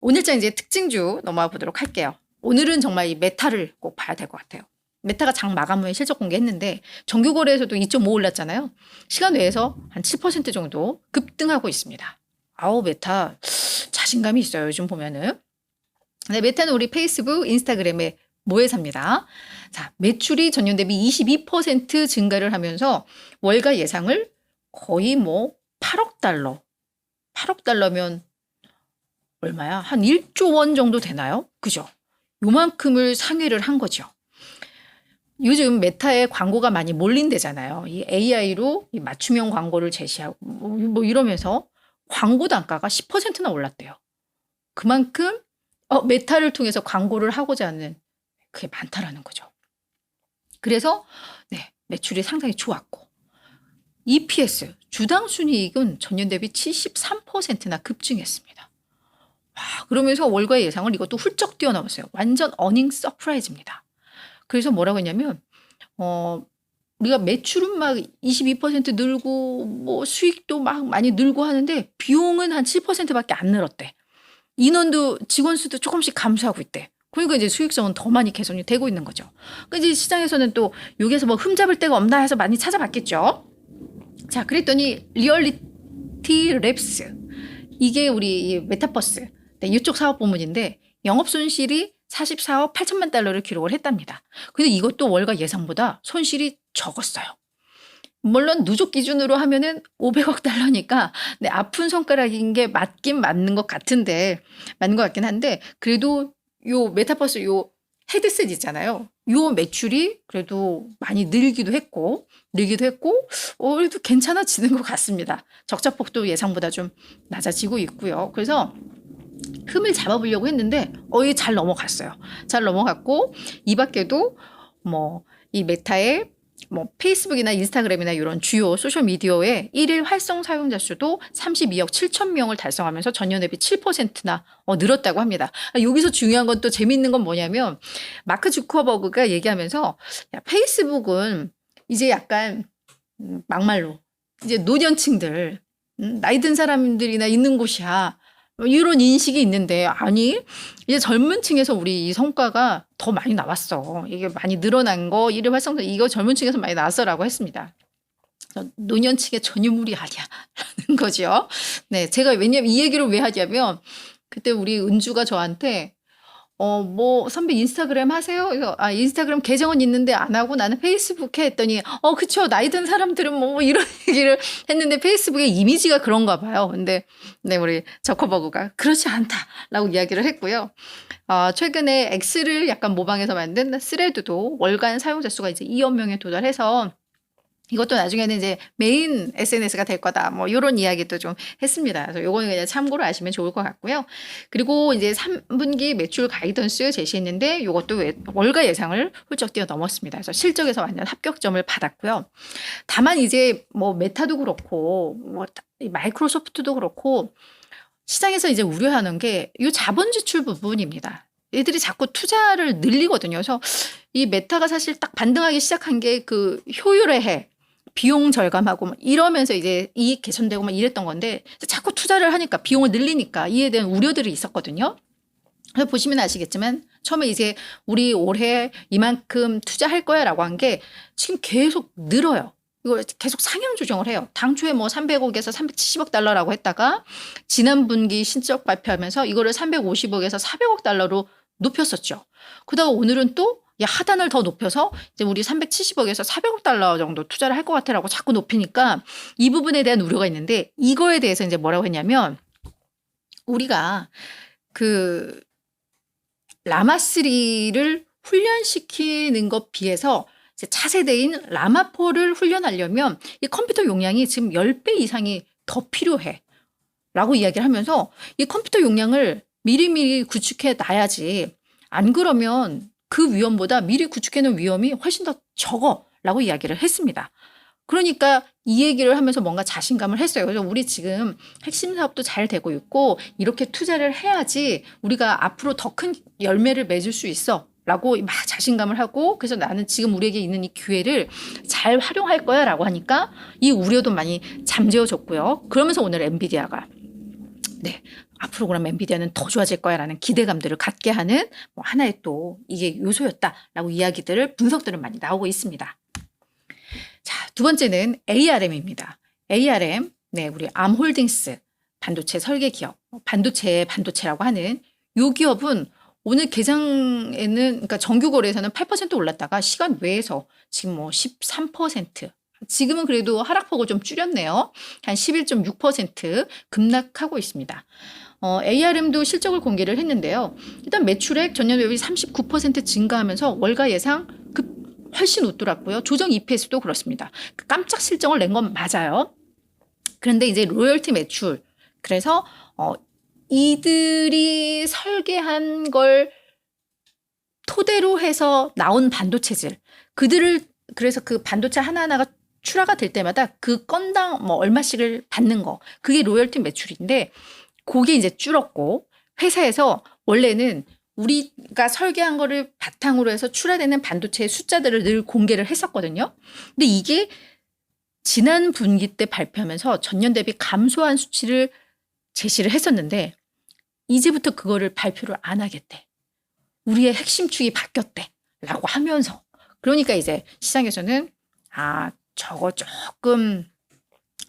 오늘장 이제 특징주 넘어가 보도록 할게요. 오늘은 정말 이 메타를 꼭 봐야 될 것 같아요. 메타가 장 마감 후에 실적 공개했는데 정규 거래에서도 2.5 올랐잖아요. 시간 외에서 한 7% 정도 급등하고 있습니다. 아우, 메타 자신감이 있어요. 요즘 보면은. 네, 메타는 우리 페이스북, 인스타그램의 모회사입니다. 자, 매출이 전년 대비 22% 증가를 하면서 월가 예상을 거의 뭐 8억 달러. 8억 달러면 얼마야? 한 1조 원 정도 되나요? 그죠? 요만큼을 상회를 한 거죠. 요즘 메타에 광고가 많이 몰린대잖아요. 이 AI로 이 맞춤형 광고를 제시하고 뭐 이러면서 광고 단가가 10%나 올랐대요. 그만큼 메타를 통해서 광고를 하고자 하는 그게 많다라는 거죠. 그래서 네, 매출이 상당히 좋았고 EPS, 주당 순이익은 전년 대비 73%나 급증했습니다. 와, 그러면서 월가의 예상을 이것도 훌쩍 뛰어넘었어요. 완전 어닝 서프라이즈입니다. 그래서 뭐라고 했냐면 우리가 매출은 막 22% 늘고 뭐 수익도 막 많이 늘고 하는데 비용은 한 7%밖에 안 늘었대. 인원도 직원 수도 조금씩 감소하고 있대. 그러니까 이제 수익성은 더 많이 개선이 되고 있는 거죠. 그러니까 이제 시장에서는 또 여기에서 뭐 흠잡을 데가 없나 해서 많이 찾아봤겠죠. 자, 그랬더니 리얼리티 랩스, 이게 우리 메타버스, 네, 이쪽 사업 부문인데 영업 손실이 44억 8천만 달러를 기록을 했답니다. 근데 이것도 월가 예상보다 손실이 적었어요. 물론 누적 기준으로 하면은 500억 달러니까 네, 아픈 손가락인 게 맞긴 맞는 것 같은데, 맞는 것 같긴 한데, 그래도 요 메타버스 요 헤드셋 있잖아요. 요 매출이 그래도 많이 늘기도 했고 그래도 괜찮아지는 것 같습니다. 적자폭도 예상보다 좀 낮아지고 있고요. 그래서 흠을 잡아보려고 했는데 이게 잘 넘어갔어요. 잘 넘어갔고 이 밖에도 뭐 이 메타의 뭐 페이스북이나 인스타그램이나 이런 주요 소셜미디어의 1일 활성 사용자 수도 32억 7천 명을 달성하면서 전년 대비 7%나 늘었다고 합니다. 여기서 중요한 건 또 재미있는 건 뭐냐면 마크 주커버그가 얘기하면서 야, 페이스북은 이제 약간 막말로 이제 노년층들, 나이 든 사람들이나 있는 곳이야. 이런 인식이 있는데 아니, 이제 젊은 층에서 우리 이 성과가 더 많이 나왔어. 이게 많이 늘어난 거, 일일 활성도 이거 젊은 층에서 많이 나왔어라고 했습니다. 노년층의 전유물이 아니야라는 거죠. 네, 제가 왜냐면 이 얘기를 왜 하냐면 그때 우리 은주가 저한테 뭐 선배 인스타그램 하세요? 이거 인스타그램 계정은 있는데 안 하고 나는 페이스북 해 했더니 그쵸, 나이 든 사람들은 뭐 이런 얘기를 했는데 페이스북의 이미지가 그런가 봐요. 근데 네, 우리 저커버그가 그렇지 않다라고 이야기를 했고요. 최근에 X를 약간 모방해서 만든 스레드도 월간 사용자 수가 이제 2억 명에 도달해서 이것도 나중에는 이제 메인 SNS가 될 거다. 뭐 이런 이야기도 좀 했습니다. 그래서 요거는 그냥 참고로 아시면 좋을 것 같고요. 그리고 이제 3분기 매출 가이던스 제시했는데 요것도 월가 예상을 훌쩍 뛰어넘었습니다. 그래서 실적에서 완전 합격점을 받았고요. 다만 이제 뭐 메타도 그렇고 뭐 마이크로소프트도 그렇고 시장에서 이제 우려하는 게 이 자본 지출 부분입니다. 얘들이 자꾸 투자를 늘리거든요. 그래서 이 메타가 사실 딱 반등하기 시작한 게 그 효율의 해, 비용 절감하고 막 이러면서 이제 이익 개선되고 막 이랬던 건데 자꾸 투자를 하니까 비용을 늘리니까 이에 대한 우려들이 있었거든요. 그래서 보시면 아시겠지만 처음에 이제 우리 올해 이만큼 투자할 거야 라고 한 게 지금 계속 늘어요. 이걸 계속 상향 조정을 해요. 당초에 뭐 300억에서 370억 달러라고 했다가 지난 분기 실적 발표하면서 이거를 350억에서 400억 달러로 높였었죠. 그러다가 오늘은 또 하단을 더 높여서 이제 우리 370억에서 400억 달러 정도 투자를 할 것 같아라고 자꾸 높이니까 이 부분에 대한 우려가 있는데, 이거에 대해서 이제 뭐라고 했냐면 우리가 그 라마3를 훈련시키는 것 비해서 이제 차세대인 라마4를 훈련하려면 이 컴퓨터 용량이 지금 10배 이상이 더 필요해 라고 이야기를 하면서 이 컴퓨터 용량을 미리미리 구축해 놔야지, 안 그러면 그 위험보다 미리 구축해 놓은 위험이 훨씬 더 적어 라고 이야기를 했습니다. 그러니까 이 얘기를 하면서 뭔가 자신감을 했어요. 그래서 우리 지금 핵심 사업도 잘 되고 있고 이렇게 투자를 해야지 우리가 앞으로 더 큰 열매를 맺을 수 있어 라고 막 자신감을 하고, 그래서 나는 지금 우리에게 있는 이 기회를 잘 활용할 거야 라고 하니까 이 우려도 많이 잠재워졌고요. 그러면서 오늘 엔비디아가 네, 앞으로 그럼 엔비디아는 더 좋아질 거야라는 기대감들을 갖게 하는 뭐 하나의 또 이게 요소였다라고 이야기들을 분석들은 많이 나오고 있습니다. 자, 두 번째는 ARM입니다. ARM, 네, 우리 암홀딩스 반도체 설계 기업, 반도체라고 하는 요 기업은 오늘 개장에는 그러니까 정규 거래에서는 8% 올랐다가 시간 외에서 지금 뭐 13%, 지금은 그래도 하락폭을 좀 줄였네요. 한 11.6% 급락하고 있습니다. ARM도 실적을 공개를 했는데요. 일단 매출액 전년 대비 39% 증가하면서 월가 예상 훨씬 웃돌았고요. 조정 EPS도 그렇습니다. 깜짝 실적을 낸 건 맞아요. 그런데 이제 로열티 매출, 그래서 이들이 설계한 걸 토대로 해서 나온 반도체들, 그래서 그 반도체 하나하나가 출하가 될 때마다 그 건당 뭐 얼마씩을 받는 거, 그게 로열티 매출인데 그게 이제 줄었고, 회사에서 원래는 우리가 설계한 거를 바탕으로 해서 출하되는 반도체의 숫자들을 늘 공개를 했었거든요. 근데 이게 지난 분기 때 발표하면서 전년 대비 감소한 수치를 제시를 했었는데 이제부터 그거를 발표를 안 하겠대. 우리의 핵심 축이 바뀌었대 라고 하면서, 그러니까 이제 시장에서는 저거 조금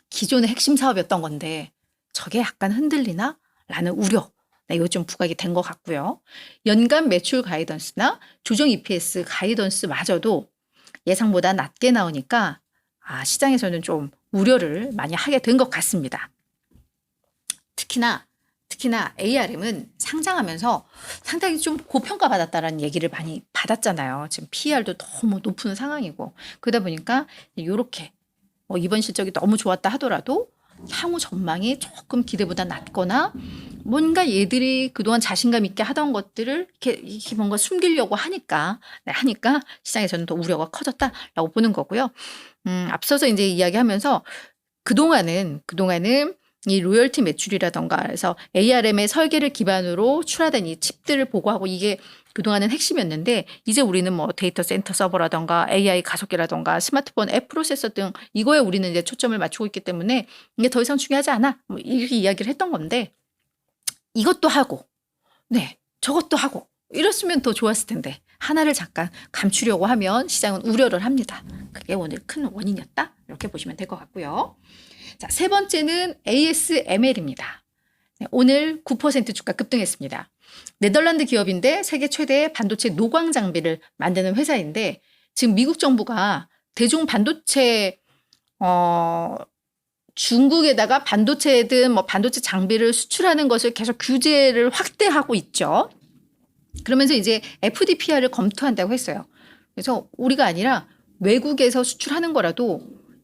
기존의 핵심 사업이었던 건데 저게 약간 흔들리나? 라는 우려, 이거 좀 부각이 된 것 같고요. 연간 매출 가이던스나 조정 EPS 가이던스마저도 예상보다 낮게 나오니까 시장에서는 좀 우려를 많이 하게 된 것 같습니다. 특히나 ARM은 상장하면서 상당히 좀 고평가받았다라는 얘기를 많이 받았잖아요. 지금 PER도 너무 높은 상황이고, 그러다 보니까 이렇게 이번 실적이 너무 좋았다 하더라도 향후 전망이 조금 기대보다 낮거나 뭔가 얘들이 그동안 자신감 있게 하던 것들을 이렇게 뭔가 숨기려고 하니까 시장에서는 더 우려가 커졌다라고 보는 거고요. 앞서서 이제 이야기하면서 그동안은 이 로열티 매출이라던가 그래서 ARM의 설계를 기반으로 출하된 이 칩들을 보고하고 이게 그동안은 핵심이었는데 이제 우리는 뭐 데이터 센터 서버라던가 AI 가속기라던가 스마트폰 앱 프로세서 등 이거에 우리는 이제 초점을 맞추고 있기 때문에 이게 더 이상 중요하지 않아. 뭐 이렇게 이야기를 했던 건데 이것도 하고 저것도 하고 이랬으면 더 좋았을 텐데 하나를 잠깐 감추려고 하면 시장은 우려를 합니다. 그게 오늘 큰 원인이었다. 이렇게 보시면 될 것 같고요. 자, 세 번째는 ASML입니다. 오늘 9% 주가 급등했습니다. 네덜란드 기업인데 세계 최대의 반도체 노광 장비를 만드는 회사인데 지금 미국 정부가 대중 반도체 중국에다가 반도체든 뭐 반도체 장비를 수출하는 것을 계속 규제를 확대하고 있죠. 그러면서 이제 FDPR을 검토한다고 했어요. 그래서 우리가 아니라 외국에서 수출하는 거라도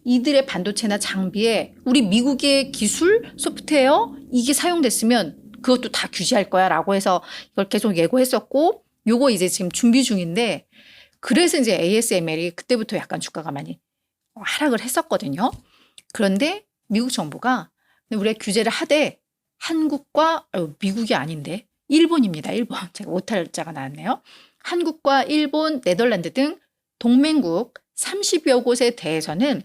이들의 반도체나 장비에 우리 미국의 기술, 소프트웨어 이게 사용됐으면 그것도 다 규제할 거야 라고 해서 이걸 계속 예고했었고 요거 이제 지금 준비 중인데 그래서 이제 ASML이 그때부터 약간 주가가 많이 하락을 했었거든요. 그런데 미국 정부가 우리가 규제를 하되 한국과 미국이 아닌데 일본입니다. 일본. 제가 오탈자가 나왔네요. 한국과 일본, 네덜란드 등 동맹국 30여 곳에 대해서는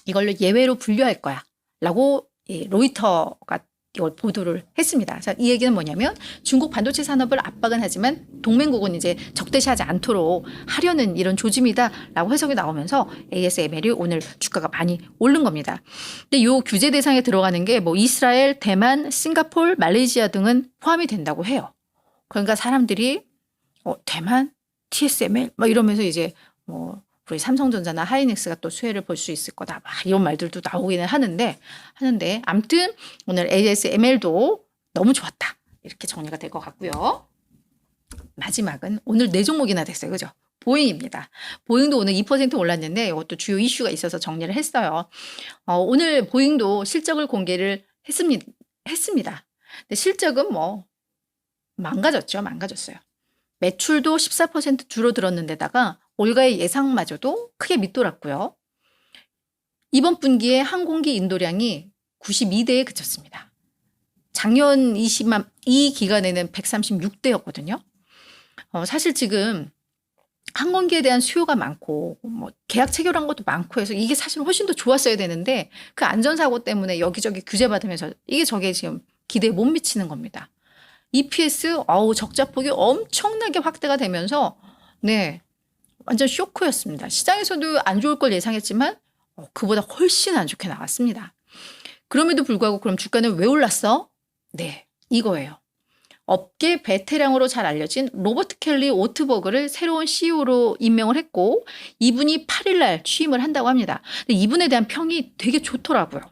이걸로 예외로 분류할 거야 라고 로이터가 이걸 보도를 했습니다. 자, 이 얘기는 뭐냐면 중국 반도체 산업을 압박은 하지만 동맹국은 이제 적대시하지 않도록 하려는 이런 조짐이다라고 해석이 나오면서 ASML이 오늘 주가가 많이 오른 겁니다. 근데 이 규제 대상에 들어가는 게 뭐 이스라엘, 대만, 싱가포르, 말레이시아 등은 포함이 된다고 해요. 그러니까 사람들이 대만, TSML 막 이러면서 이제 뭐 우리 삼성전자나 하이닉스가 또 수혜를 볼 수 있을 거다. 막 이런 말들도 나오기는 하는데 아무튼 오늘 ASML도 너무 좋았다. 이렇게 정리가 될 것 같고요. 마지막은 오늘 네 종목이나 됐어요. 그죠? 보잉입니다. 보잉도 오늘 2% 올랐는데 이것도 주요 이슈가 있어서 정리를 했어요. 오늘 보잉도 실적을 공개를 했습니다. 근데 실적은 뭐 망가졌어요. 매출도 14% 줄어들었는데다가 올가의 예상마저도 크게 밑돌았고요. 이번 분기에 항공기 인도량이 92대에 그쳤습니다. 작년 이 기간에는 136대였거든요. 사실 지금 항공기에 대한 수요가 많고 뭐 계약 체결한 것도 많고 해서 이게 사실 훨씬 더 좋았어야 되는데 그 안전사고 때문에 여기저기 규제받으면서 이게 저게 지금 기대에 못 미치는 겁니다. EPS 적자폭이 엄청나게 확대가 되면서 네, 완전 쇼크였습니다. 시장에서도 안 좋을 걸 예상했지만 그보다 훨씬 안 좋게 나왔습니다. 그럼에도 불구하고 그럼 주가는 왜 올랐어? 네, 이거예요. 업계 베테랑으로 잘 알려진 로버트 켈리 오트버그를 새로운 CEO로 임명을 했고 이분이 8일 날 취임을 한다고 합니다. 근데 이분에 대한 평이 되게 좋더라고요.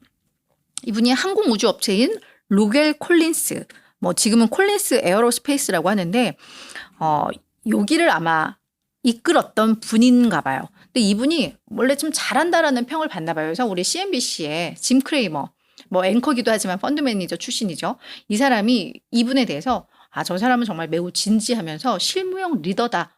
이분이 항공우주업체인 로겔 콜린스, 뭐 지금은 콜린스 에어로스페이스라고 하는데 여기를 아마 이끌었던 분인가 봐요. 근데 이분이 원래 좀 잘한다라는 평을 받나 봐요. 그래서 우리 CNBC의 짐 크레이머, 뭐 앵커기도 하지만 펀드 매니저 출신이죠. 이 사람이 이분에 대해서 저 사람은 정말 매우 진지하면서 실무형 리더다.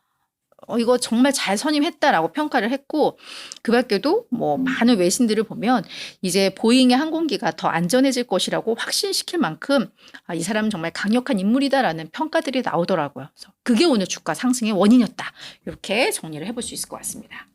이거 정말 잘 선임했다라고 평가를 했고 그 밖에도 뭐 많은 외신들을 보면 이제 보잉의 항공기가 더 안전해질 것이라고 확신시킬 만큼 이 사람은 정말 강력한 인물이다라는 평가들이 나오더라고요. 그래서 그게 오늘 주가 상승의 원인이었다. 이렇게 정리를 해볼 수 있을 것 같습니다.